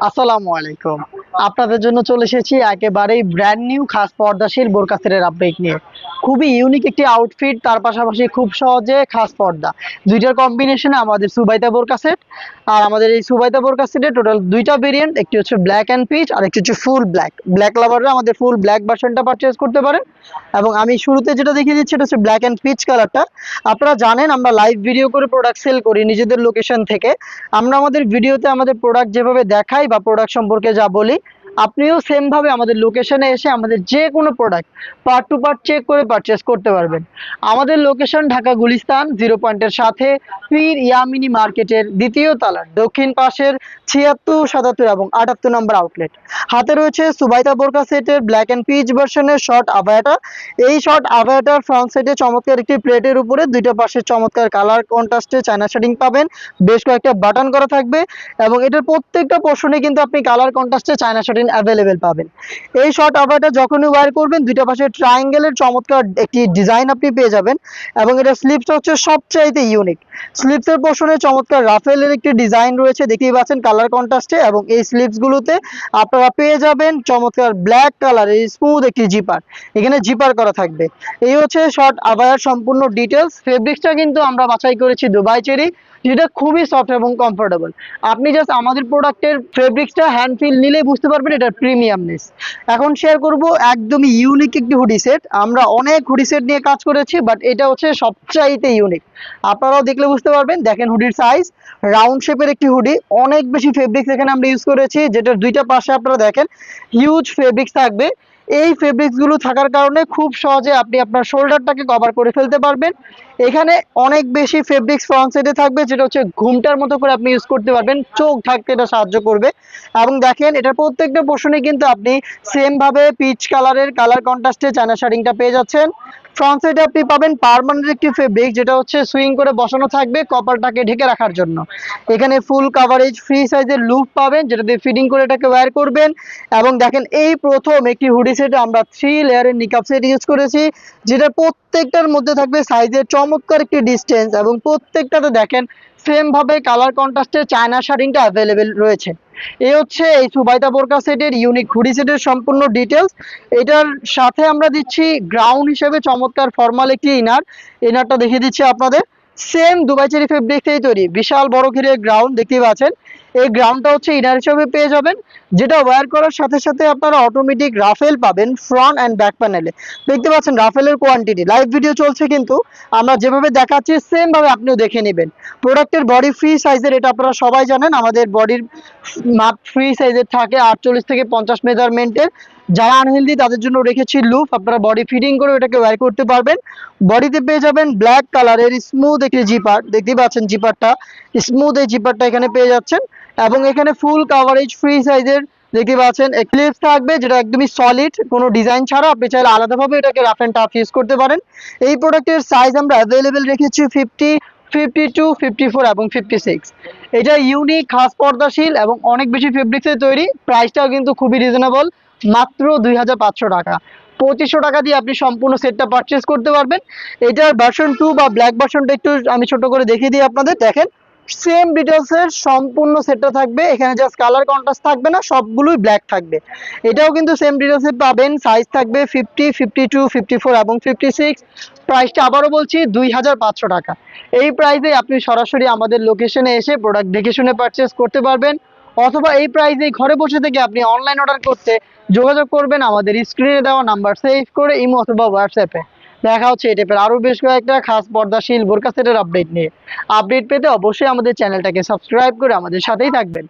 আসসালামু আলাইকুম। আপনাদের জন্য চলে এসেছি একেবারেই ব্র্যান্ড নিউ খাস পর্দাশীল বোরকা সেটের আপডেট নিয়ে। খুবই ইউনিক একটি আউটফিট, তার পাশাপাশি খুব সহজে খাস পর্দা। দুইটার কম্বিনেশনে আমাদের সুবাইতা বোরকা সেট। আর আমাদের এই সুবাইতা বোরকা সেটে টোটাল দুইটা ভেরিয়েন্ট, একটি হচ্ছে ব্ল্যাক অ্যান্ড পিচ আর একটি হচ্ছে ফুল ব্ল্যাক। ব্ল্যাক লাভাররা আমাদের ফুল ব্ল্যাক ভার্সনটা পারচেজ করতে পারেন। এবং আমি শুরুতে যেটা দেখিয়ে দিচ্ছি এটা হচ্ছে ব্ল্যাক অ্যান্ড পিচ কালারটা। আপনারা জানেন আমরা লাইভ ভিডিও করে প্রোডাক্ট সেল করি নিজেদের লোকেশন থেকে। আমরা আমাদের ভিডিওতে আমাদের প্রোডাক্ট যেভাবে দেখাই বা প্রোডাক্ট সম্পর্কে যা বলি, আপনিও সেম ভাবে আমাদের লোকেশনে এসে আমাদের যে কোনো product part to part check করে পারচেস করতে পারবেন। আমাদের লোকেশন ঢাকা গুলিস্তান 0 পয়েন্টের সাথে পীর ইয়ামিনী মার্কেটের দ্বিতীয় তলার দক্ষিণ পাশের 76, 77 এবং 78 নম্বর আউটলেট। হাতে রয়েছে সুবাইতা বোরকা সেটের ব্ল্যাক অ্যান্ড পিচ ভার্সনের শর্ট আবায়াটা। এই শর্ট আবায়াটার ফ্রন্ট সাইডে চমৎকার একটি প্লেটের উপরে দুইটা পাশে চমৎকার কালার কন্ট্রাস্টে চায়না শার্টিং পাবেন। বেশ কয়েকটা বাটন করা থাকবে এবং এটার প্রত্যেকটা পোর্শনে কিন্তু আপনি কালার কন্ট্রাস্টে চায়না শার্টিং অ্যাভেলেবেল পাবেন। এই শর্ট আবায়াটা যখনই ওয়্যার করবেন দুইটা পাশে ট্রায়াঙ্গেলের চমৎকার একটি ডিজাইন আপনি পেয়ে যাবেন। এবং এটার স্লিপসটা হচ্ছে সবচাইতে ইউনিক। স্লিপসের পোর্শনে চমৎকার রাফেলের একটি ডিজাইন রয়েছে, দেখতেই পাচ্ছেন কালার কন্ট্রাস্টে। এবং এই স্লিপসগুলোতে আপনারা পেয়ে যাবেন চমৎকার ব্ল্যাক কালারের স্মুথ একটি জিপার, এখানে জিপার করা থাকবে। এই হচ্ছে শর্ট আবায়ার সম্পূর্ণ ডিটেলস। ফেব্রিক্সটা কিন্তু আমরা বাছাই করেছি দুবাই চেরি, যেটা খুবই সফট এবং কমফোর্টেবল। আপনি জাস্ট আমাদের প্রোডাক্টের ফেব্রিক্সটা হ্যান্ড ফিল নিলেই বুঝতে পারবেন এটার প্রিমিয়ামনেস। এখন শেয়ার করব একদমই ইউনিক একটি হুডি সেট। আমরা অনেক হুডি সেট নিয়ে কাজ করেছি, বাট এটা হচ্ছে সবচাইতে ইউনিক। আপনারাও দেখলে বুঝতে পারবেন। দেখেন হুডির সাইজ, রাউন্ড শেপের একটি হুডি, অনেক বেশি ফেব্রিক্স এখানে আমরা ইউজ করেছি, যেটার দুইটা পাশে আপনারা দেখেন হিউজ ফেব্রিক্স থাকবে। এই ফেব্রিক্স গুলো থাকার কারণে খুব সহজে আপনি আপনার শোল্ডারটাকে কভার করে ফেলতে পারবেন। এখানে অনেক বেশি ফেব্রিক্স ফ্রন্ট সাইডে থাকবে, যেটা হচ্ছে ঘুমটার মতো করে আপনি ইউজ করতে পারবেন, চোখ ঢাকতে এটা সাহায্য করবে। এবং দেখেন এটার প্রত্যেকটা পোর্শনে কিন্তু আপনি সেম ভাবে পিচ কালারের কালার কন্ট্রাস্টে চায়না শার্টিংটা পেয়ে যাচ্ছেন। ফ্রন্ট সাইডে আপনি পাবেন পার্মানেন্ট একটি ফেব্রিক, যেটা হচ্ছে সুইং করে বসানো থাকবে কপালটাকে ঢেকে রাখার জন্য। এখানে ফুল কাভারেজ ফ্রি সাইজের লুপ পাবেন, যেটা দিয়ে ফিটিং করে এটাকে ওয়্যার করবেন। এবং দেখেন এই প্রথম একটি হুডি সেটে আমরা 3 লেয়ারের নিকাপ সেট ইউজ করেছি, যেটা প্রত্যেকটার মধ্যে থাকবে সাইজের চমৎকার একটি ডিস্টেন্স। এবং প্রত্যেকটাতে দেখেন সেম ভাবে কালার কন্ট্রাস্টের চায়না শার্টিংটা অ্যাভেলেবেল রয়েছে। এই হচ্ছে এই সুবাইতা বোরকা সেটের ইউনিক হুডি সেটের সম্পূর্ণ ডিটেলস। এটার সাথে আমরা দিচ্ছি গ্রাউন্ড হিসেবে চমৎকার ফর্মাল একটি ইনারটা দেখিয়ে দিচ্ছি আপনাদের। সেম দুবাই চেরি ফেব্রিক্সেই তৈরি, বিশাল বড় ঘিরে গ্রাউন্ড দেখতেই পাচ্ছেন। এই গ্রাউন্ডটা হচ্ছে ইনার হিসেবে পেয়ে যাবেন, যেটা ওয়্যার করার সাথে সাথে আপনারা অটোমেটিক রাফেল পাবেন ফ্রন্ট অ্যান্ড ব্যাক প্যানেলে। দেখতে পাচ্ছেন রাফেলের কোয়ান্টিটি, লাইভ ভিডিও চলছে কিন্তু আমরা যেভাবে দেখাচ্ছি সেম ভাবে আপনিও দেখে নেবেন। প্রোডাক্টের বডি ফ্রি সাইজের, এটা আপনারা সবাই জানেন আমাদের বডির মাপ ফ্রি সাইজের থাকে 48 থেকে 50 মেজারমেন্টের। যারা আনহেলদি তাদের জন্য রেখেছি লুপ, আপনারা বডি ফিটিং করে ওটাকে ওয়্যার করতে পারবেন। বডিতে পেয়ে যাবেন ব্ল্যাক কালারের স্মুথ একটি জিপার, দেখতেই পাচ্ছেন জিপারটা স্মুথ, এই জিপারটা এখানে পেয়ে যাচ্ছেন। এবং এখানে ফুল কাভারেজ ফ্রি সাইজের দেখতে পাচ্ছেন ক্লিপস থাকবে, যেটা একদমই সলিড, কোনো ডিজাইন ছাড়া। আপনি চাইলে আলাদাভাবে এটাকে রাফ এন্ড টাফ ইউজ করতে পারেন। এই প্রোডাক্টের সাইজ আমরা অ্যাভেলেবেল রেখেছি 50, 52, 54 এবং 56। এটা ইউনিক, খাস পর্দাশীল এবং অনেক বেশি ফেব্রিক্সে তৈরি। প্রাইসটাও কিন্তু খুবই রিজনেবল, মাত্র 2500 টাকা। 2500 টাকা দিয়ে আপনি সম্পূর্ণ সেটটা পারচেস করতে পারবেন। এটার ভার্সন 2 বা ব্ল্যাক ভার্সনটা একটু আমি ছোট করে দেখিয়ে দিই আপনাদের। দেখেন সেম ডিটেলসের সম্পূর্ণ সেটটা থাকবে, এখানে জাস্ট কালার কন্ট্রাস্ট থাকবে না, সবগুলোই ব্ল্যাক থাকবে। এটাও কিন্তু সেম ডিটেলসে পাবেন, সাইজ থাকবে 50, 52, 54 এবং 56। প্রাইসটা আবারও বলছি 2500 টাকা। এই প্রাইসে আপনি সরাসরি আমাদের লোকেশনে এসে প্রোডাক্ট দেখে শুনে পারচেস করতে পারবেন। অথবা এই প্রাইসে ঘরে বসে থেকে আপনি অনলাইন অর্ডার করতে যোগাযোগ করবেন আমাদের স্ক্রিনে দেওয়া নাম্বার সেভ করে ইমো অথবা হোয়াটসঅ্যাপে। দেখা হচ্ছে এই টাইপের আরো বেশ কয়েকটা খাস পর্দাশীল বোরকা সেটের আপডেট নিয়ে। আপডেট পেতে অবশ্যই আমাদের চ্যানেলটাকে সাবস্ক্রাইব করে আমাদের সাথেই থাকবেন।